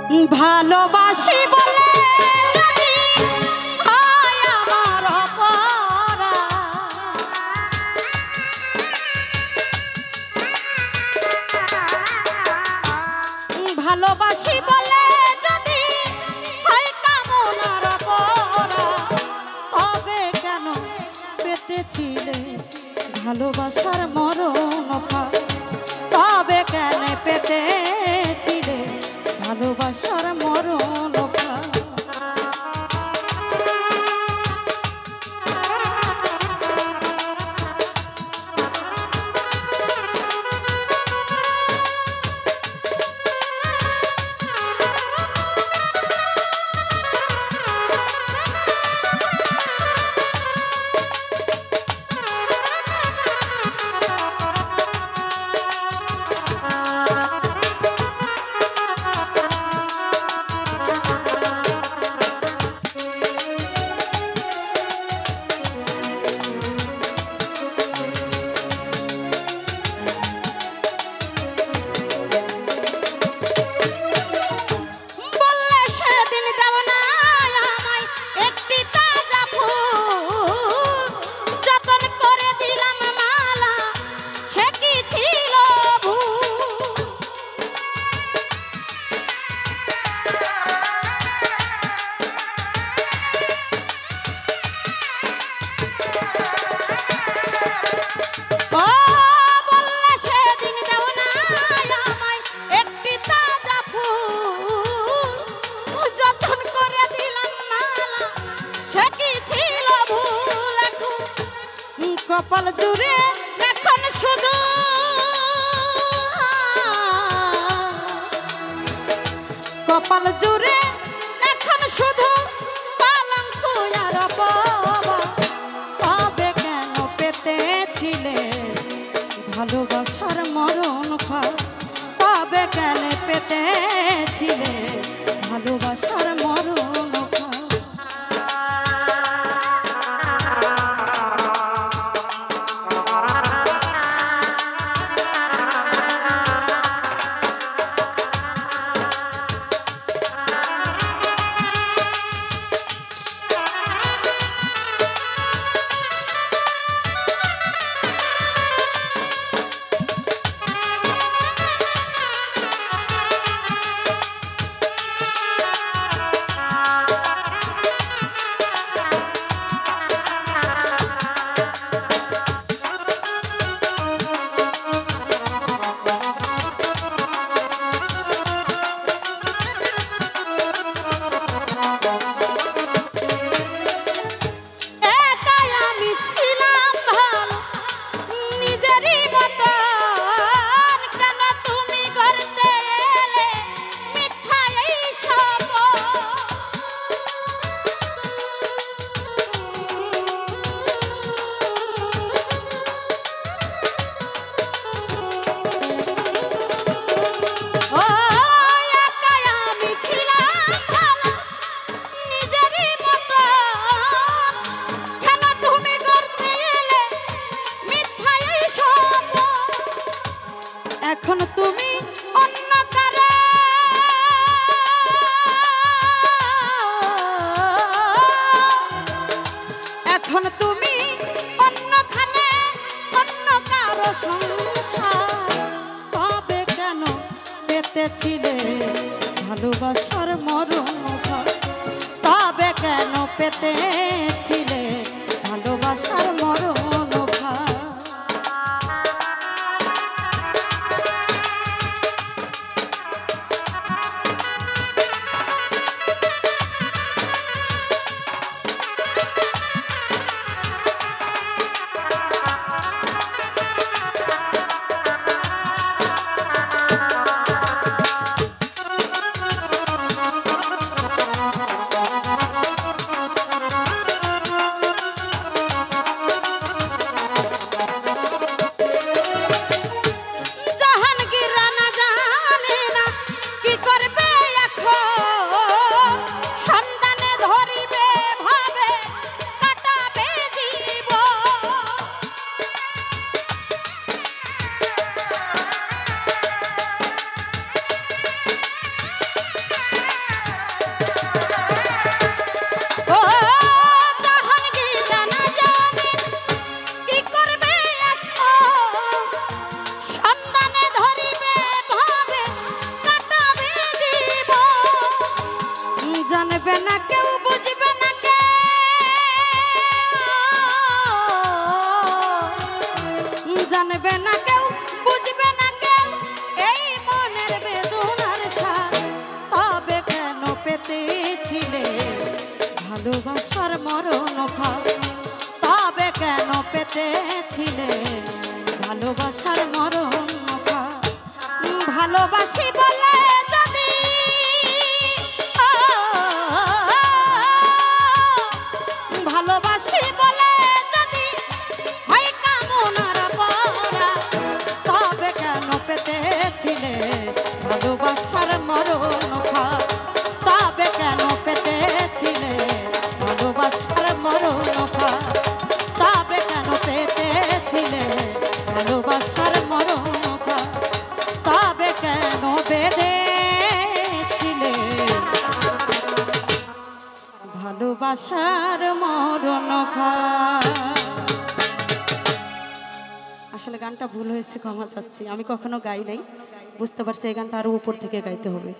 ভালোবাসি বলে যদি হয় আমার অপরাধ, ভালোবাসি বলে যদি হয় কামনার অপরাধ, তবে কেন পেতেছিলে ভালোবাসার মরণ ফাঁদ, তবে কেন পেতেছিলে ভালোবাসার মরণ ফাঁদ। কপাল জুড়ে এখন শুধু কপাল জুড়ে এখন শুধু কলঙ্ক আর অপমান, তবে কেন পেতেছিলে ভালোবাসার মরণ ফাঁদ, তবে কেন পেতেছিলে ভালোবাসার মরণ ফাঁদ। এখন তুমি অন্য কারো, এখন তুমি অন্যখানে অন্য কারো সংসার, তবে কেন পেতেছিলে ভালোবাসার মরণ ফাঁদ, তবে কেন পেতেছিলে ভালোবাসার মরণ ফাঁদ। মরণ খা তবে কেন পেতেছিলে ভালোবাসার মরণ খা ভালোবাসি বলে যদি ভালোবাসি বলে যদি হয় কামনার পরা তবে কেন পেতেছিলে ভালোবাসার মরণ খা তবে কেন পেতেছিলে ভালোবাসার মরণ খা তবে কেন পেতেছিলে ভালোবাসার মরণ খা তবে কেন বেঁধেছিলে ভালোবাসার মরণ খা। আসলে গানটা ভুল হয়েছে, ক্ষমা চাচ্ছি। আমি কখনো গাই নাই, বুঝতে পারছি এই গানটা আরো উপর থেকে গাইতে হবে।